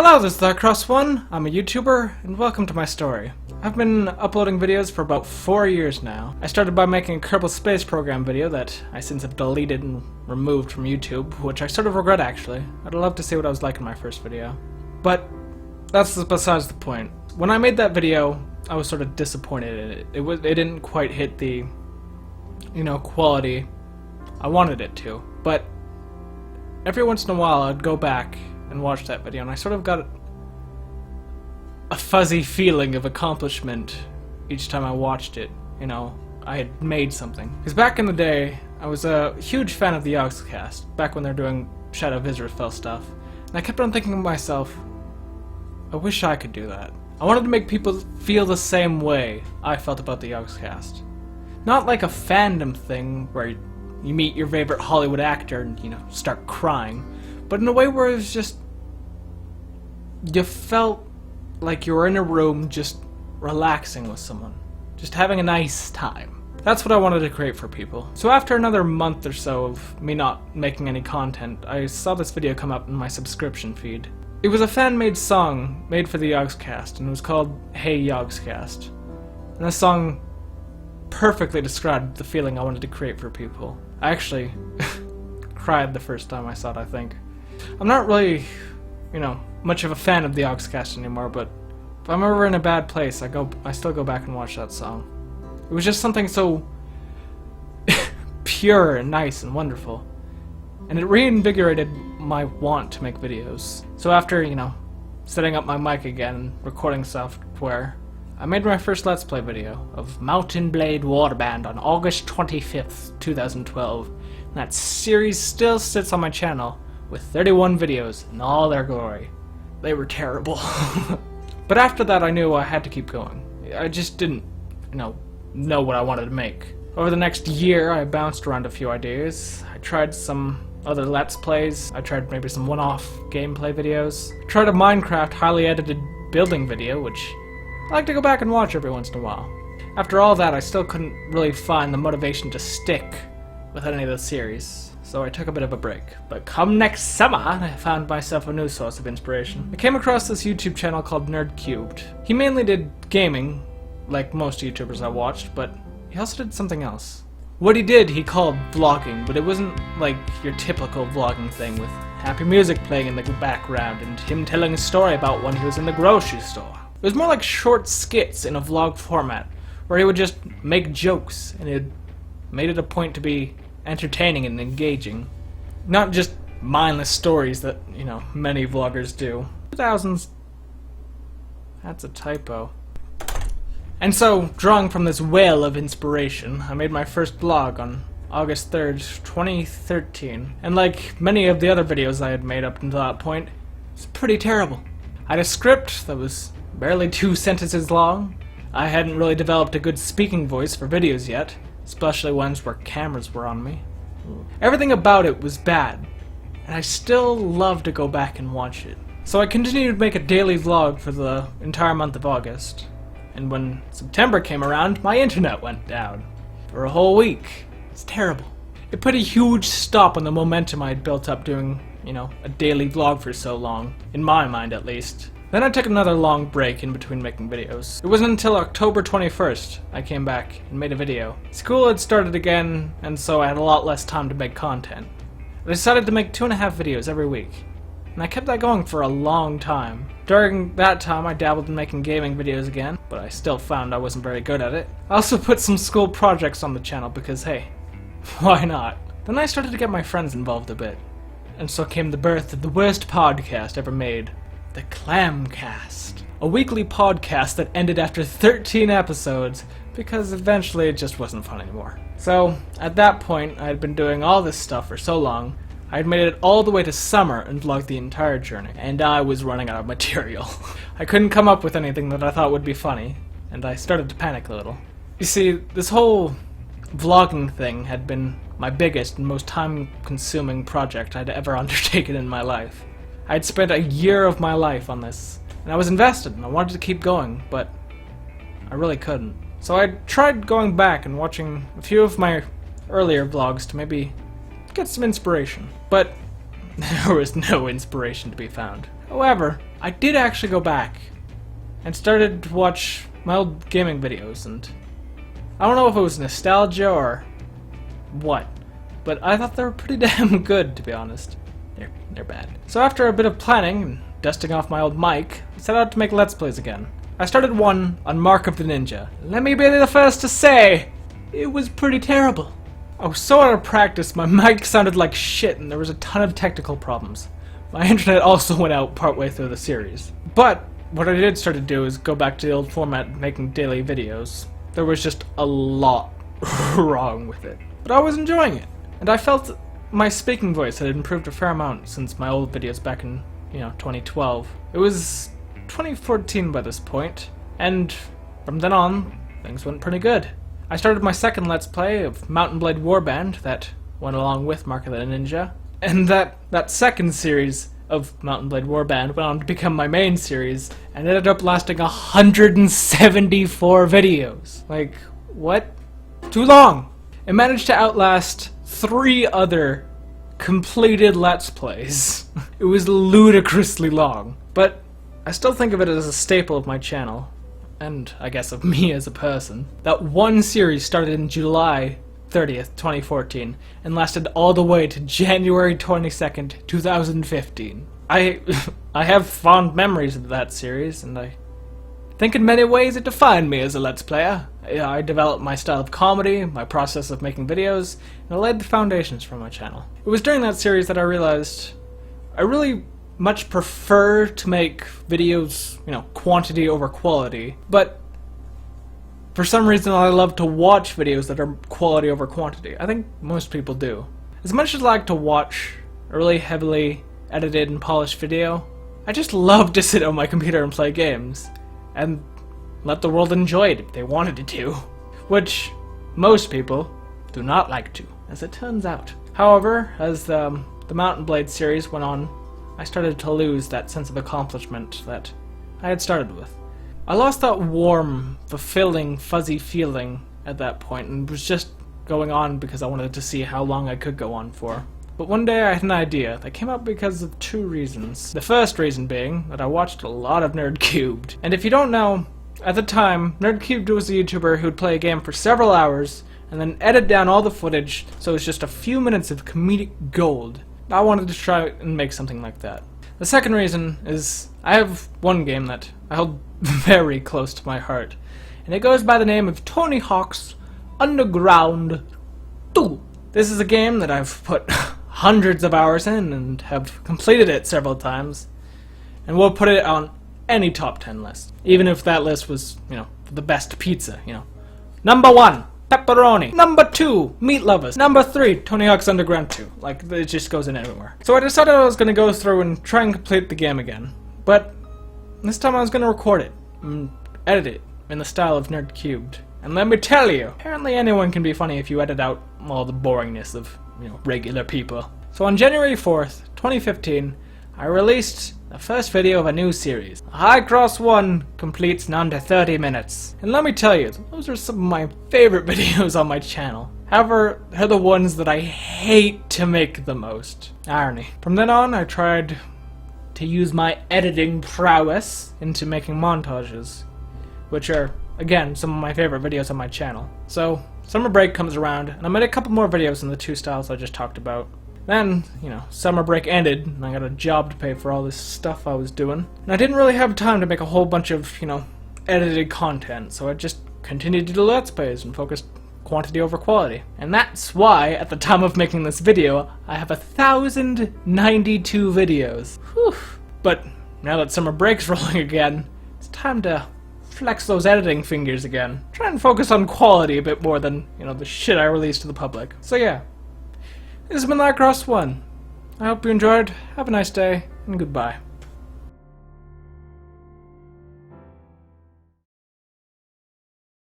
Hello, this is thehikros1. I'm a YouTuber, and welcome to my story. I've been uploading videos for about 4 years now. I started by making a Kerbal Space Program video that I since have deleted and removed from YouTube, which I sort of regret actually. I'd love to see what I was like in my first video. But that's besides the point. When I made that video, I was sort of disappointed in it. It didn't quite hit the, quality I wanted it to. But every once in a while I'd go back and watch that video, and I sort of got a fuzzy feeling of accomplishment each time I watched it. I had made something. Because back in the day, I was a huge fan of the Yogscast, back when they were doing Shadow of Israfel stuff. And I kept on thinking to myself, I wish I could do that. I wanted to make people feel the same way I felt about the Yogscast. Not like a fandom thing where you meet your favorite Hollywood actor and, start crying, but in a way where it was just, you felt like you were in a room just relaxing with someone, just having a nice time. That's what I wanted to create for people. So after another month or so of me not making any content, I saw this video come up in my subscription feed. It was a fan-made song made for the Yogscast, and it was called Hey Yogscast. And the song perfectly described the feeling I wanted to create for people. I actually cried the first time I saw it, I think. I'm not really, much of a fan of the Yogscast anymore, but if I'm ever in a bad place, I still go back and watch that song. It was just something so pure and nice and wonderful. And it reinvigorated my want to make videos. So after, setting up my mic again and recording software, I made my first Let's Play video of Mountain Blade Warband on August 25th, 2012. And that series still sits on my channel with 31 videos in all their glory. They were terrible. But after that I knew I had to keep going. I just didn't, know what I wanted to make. Over the next year I bounced around a few ideas. I tried some other Let's Plays. I tried maybe some one-off gameplay videos. I tried a Minecraft highly edited building video, which I like to go back and watch every once in a while. After all that, I still couldn't really find the motivation to stick with any of the series, so I took a bit of a break. But come next summer, I found myself a new source of inspiration. I came across this YouTube channel called Nerd Cubed. He mainly did gaming, like most YouTubers I watched, but he also did something else. What he did, he called vlogging, but it wasn't like your typical vlogging thing with happy music playing in the background and him telling a story about when he was in the grocery store. It was more like short skits in a vlog format, where he would just make jokes, and it made it a point to be entertaining and engaging. Not just mindless stories that, many vloggers do. 2000s. That's a typo. And so, drawing from this well of inspiration, I made my first vlog on August 3rd, 2013. And like many of the other videos I had made up until that point, it's pretty terrible. I had a script that was barely 2 sentences long. I hadn't really developed a good speaking voice for videos yet, especially ones where cameras were on me. Everything about it was bad, and I still love to go back and watch it. So I continued to make a daily vlog for the entire month of August. And when September came around, my internet went down. For a whole week. It's terrible. It put a huge stop on the momentum I had built up doing, a daily vlog for so long. In my mind, at least. Then I took another long break in between making videos. It wasn't until October 21st I came back and made a video. School had started again, and so I had a lot less time to make content. I decided to make 2.5 videos every week, and I kept that going for a long time. During that time I dabbled in making gaming videos again, but I still found I wasn't very good at it. I also put some school projects on the channel because hey, why not? Then I started to get my friends involved a bit, and so came the birth of the worst podcast ever made. The Clamcast. A weekly podcast that ended after 13 episodes because eventually it just wasn't fun anymore. So, at that point, I had been doing all this stuff for so long, I had made it all the way to summer and vlogged the entire journey, and I was running out of material. I couldn't come up with anything that I thought would be funny, and I started to panic a little. You see, this whole vlogging thing had been my biggest and most time-consuming project I'd ever undertaken in my life. I'd spent a year of my life on this, and I was invested, and I wanted to keep going, but I really couldn't. So I tried going back and watching a few of my earlier vlogs to maybe get some inspiration, but there was no inspiration to be found. However, I did actually go back and started to watch my old gaming videos, and I don't know if it was nostalgia or what, but I thought they were pretty damn good, to be honest. They're bad. So after a bit of planning and dusting off my old mic, I set out to make Let's Plays again. I started one on Mark of the Ninja. Let me be the first to say, it was pretty terrible. I was so out of practice, my mic sounded like shit and there was a ton of technical problems. My internet also went out partway through the series. But what I did start to do is go back to the old format, making daily videos. There was just a lot wrong with it. But I was enjoying it. And I felt my speaking voice had improved a fair amount since my old videos back in, 2012. It was 2014 by this point, and from then on, things went pretty good. I started my second Let's Play of Mountain Blade Warband that went along with Mark of the Ninja, and that second series of Mountain Blade Warband went on to become my main series, and ended up lasting 174 videos. Like, what? Too long! It managed to outlast 3 other completed Let's Plays. It was ludicrously long, but I still think of it as a staple of my channel, and I guess of me as a person. That one series started in July 30th, 2014, and lasted all the way to January 22nd, 2015. I have fond memories of that series, and I think in many ways it defined me as a Let's Player. I developed my style of comedy, my process of making videos, and I laid the foundations for my channel. It was during that series that I realized I really much prefer to make videos, quantity over quality, but for some reason I love to watch videos that are quality over quantity. I think most people do. As much as I like to watch a really heavily edited and polished video, I just love to sit on my computer and play games, and let the world enjoy it if they wanted to, which most people do not like to, as it turns out. However, as the Mountain Blade series went on, I started to lose that sense of accomplishment that I had started with. I lost that warm, fulfilling, fuzzy feeling at that point, and was just going on because I wanted to see how long I could go on for. But one day I had an idea that came up because of 2 reasons. The first reason being that I watched a lot of Nerdcubed. And if you don't know, at the time, Nerdcubed was a YouTuber who'd play a game for several hours and then edit down all the footage so it was just a few minutes of comedic gold. I wanted to try and make something like that. The second reason is I have one game that I hold very close to my heart, and it goes by the name of Tony Hawk's Underground 2. This is a game that I've put hundreds of hours in and have completed it several times, and we'll put it on any top 10 list, even if that list was, the best pizza, Number 1, pepperoni. Number 2, meat lovers. Number 3, Tony Hawk's Underground 2. Like, it just goes in everywhere. So I decided I was going to go through and try and complete the game again, but this time I was going to record it and edit it in the style of Nerdcubed. And let me tell you, apparently anyone can be funny if you edit out all the boringness of, regular people. So on January 4th, 2015, I released the first video of a new series. thehikros1 completes in under 30 minutes. And let me tell you, those are some of my favorite videos on my channel. However, they're the ones that I hate to make the most. Irony. From then on, I tried to use my editing prowess into making montages, which are, again, some of my favorite videos on my channel. So, summer break comes around, and I made a couple more videos in the 2 styles I just talked about. Then, summer break ended, and I got a job to pay for all this stuff I was doing. And I didn't really have time to make a whole bunch of, edited content, so I just continued to do Let's Plays and focused quantity over quality. And that's why, at the time of making this video, I have 1,092 videos. Whew. But now that summer break's rolling again, it's time to flex those editing fingers again. Try and focus on quality a bit more than, the shit I release to the public. So yeah. This has been thehikros1. I hope you enjoyed, have a nice day, and goodbye.